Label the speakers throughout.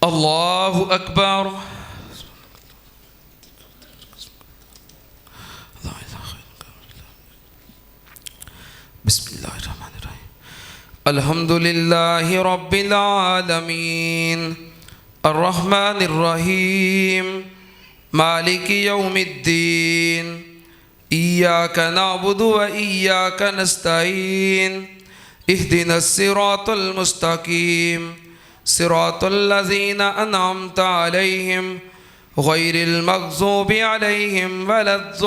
Speaker 1: الله أكبر. بسم الله الرحمن الرحيم. الحمد لله رب العالمين الرحمن الرحيم مالك يوم الدين إياك نعبد وإياك نستعين اهدنا الصراط المستقيم صراط الذين أنعمت عليهم غير المغضوب عليهم ولا الضالين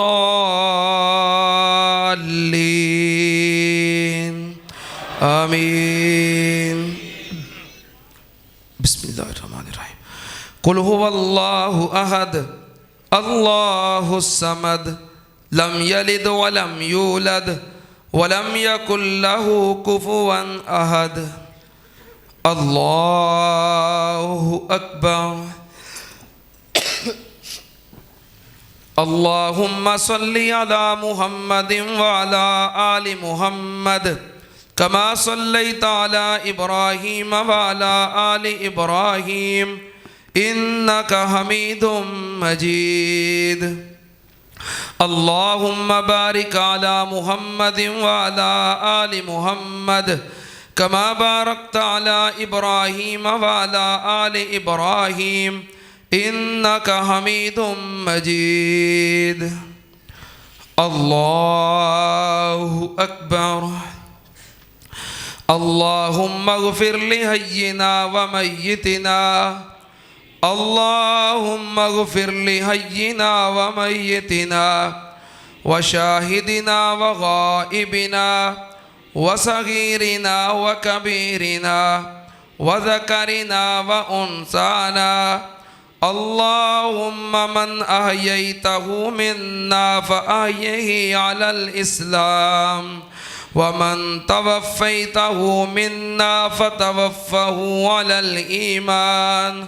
Speaker 1: آمين. بسم الله الرحمن الرحيم. قل هو الله أحد الله الصمد لم يلد ولم يولد ولم يكن له كفوا أحد. الله أكبر. اللهم صل على محمد وعلى آل محمد كما صليت على إبراهيم وعلى آل إبراهيم إنك حميد مجيد. اللهم بارك على محمد وعلى آل محمد كما باركت على إبراهيم وعلى آل إبراهيم إنك حميد مجيد. الله أكبر. اللهم اغفر لحينا وميتنا اللهم اغفر لحينا وميتنا وشاهدنا وغائبنا وصغيرنا وكبيرنا وذكرنا وأنثانا. اللهم من أحييته منا فأحيه على الإسلام ومن توفيته منا فتوفه على الإيمان.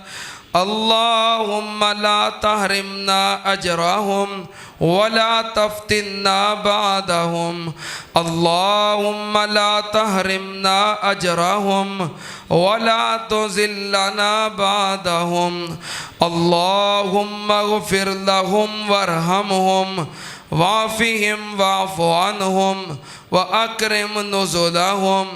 Speaker 1: اللهم لا تحرمنا أجرهم ولا تفتنا بعدهم. اللهم لا تحرمنا أجرهم ولا تذلنا بعدهم. اللهم اغفر لهم وارحمهم وعافهم واعف عنهم وأكرم نزلهم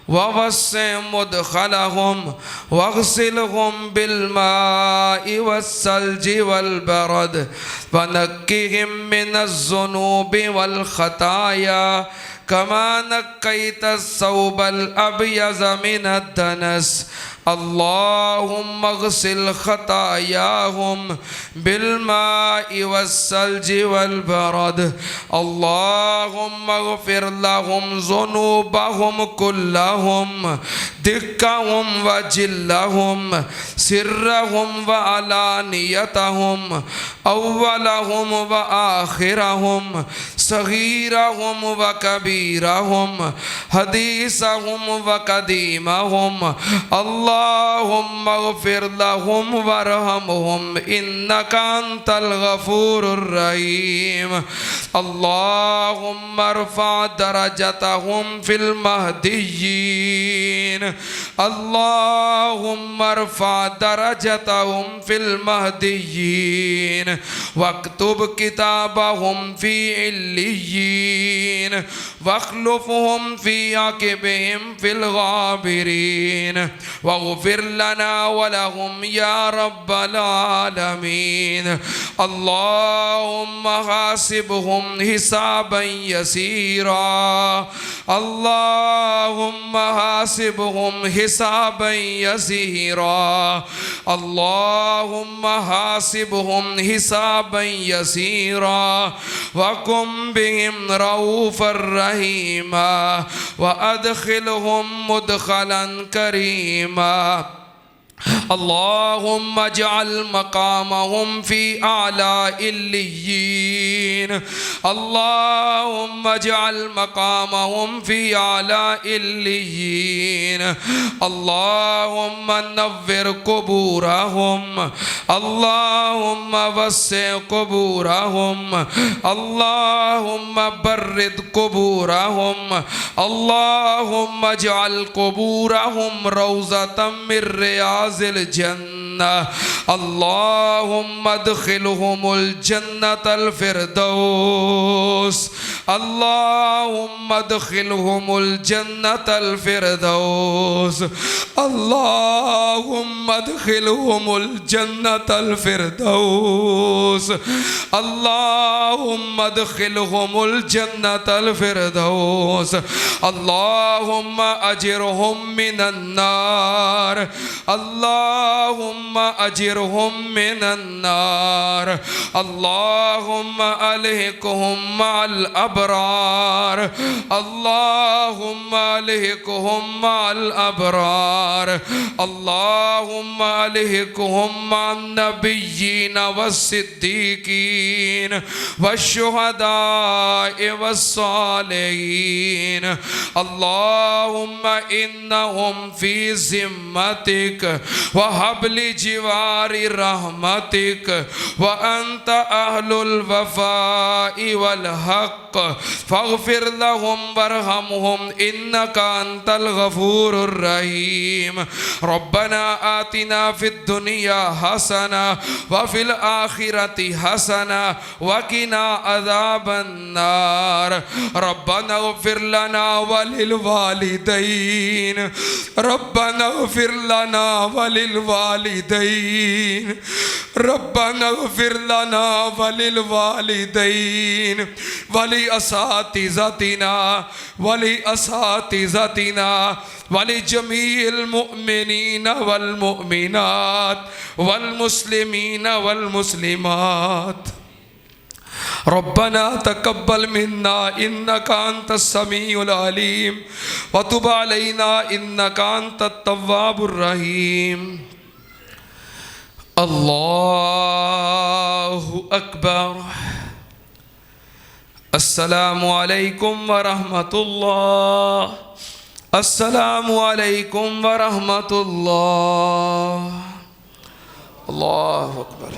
Speaker 1: ووسع مدخلهم واغسلهم بالماء والثلج والبرد ونقهم من الذنوب والخطايا كما نقيت الثوب الأبيض من الدنس. اللهم اغسل خطاياهم بالماء والثلج والبرد. اللهم اغفر لهم ذنوبهم كلهم دقهم وجلهم سرهم وعلانيتهم أولهم وآخرهم صغيرهم وكبيرهم حديثهم وقديمهم. اللهم اغفر لهم وارحمهم إنك أنت الغفور الرحيم. اللهم ارفع درجتهم في المهديين. اللهم ارفع درجتهم في المهديين واكتب كتابهم في عليين واخلفهم في عقبهم في الغابرين واغفر لنا ولهم يا رب العالمين. اللهم حاسبهم حسابا يسيرا. اللهم حاسبهم حسابا يسيرا. اللهم حاسبهم حسابا يسيرا وكن بهم رؤوفا رحيما وأدخلهم مدخلا كريما. اللهم اجعل مقامهم في أعلى إليين. اللهم اجعل مقامهم في أعلى إليين. اللهم نور قبورهم. اللهم وسع قبورهم. اللهم برد قبورهم. اللهم اجعل قبورهم روضة من رياض الجنة. الجنة اللهم ادخلهم الجنة الفردوس اللهم ادخلهم الجنة الفردوس اللهم ادخلهم الجنة الفردوس اللهم ادخلهم الجنة الفردوس اللهم أجرهم من النار اللهم أجرهم من النار اللهم ألهكهم مع الأبرار اللهم ألهكهم مع الأبرار اللهم ألهكهم مع النبيين والصديقين والشهداء والصالحين اللهم إنهم في ذمتك وهب لجوار رحمتك وأنت أهل الوفاء والحق فاغفر لهم وارحمهم إنك أنت الغفور الرحيم ربنا آتنا في الدنيا حسنة وفي الآخرة حسنة وقنا عذاب النار ربنا اغفر لنا وللوالدين ربنا اغفر لنا وللوالدين ربنا اغفر لنا وللوالدين ولأساتذتنا ولأساتذتنا ولجميع المؤمنين والمؤمنات والمسلمين والمسلمات ربنا تقبل منا إنك أنت السميع العليم وتب علينا إنك أنت التواب الرحيم الله أكبر السلام عليكم ورحمة الله السلام عليكم ورحمة الله الله أكبر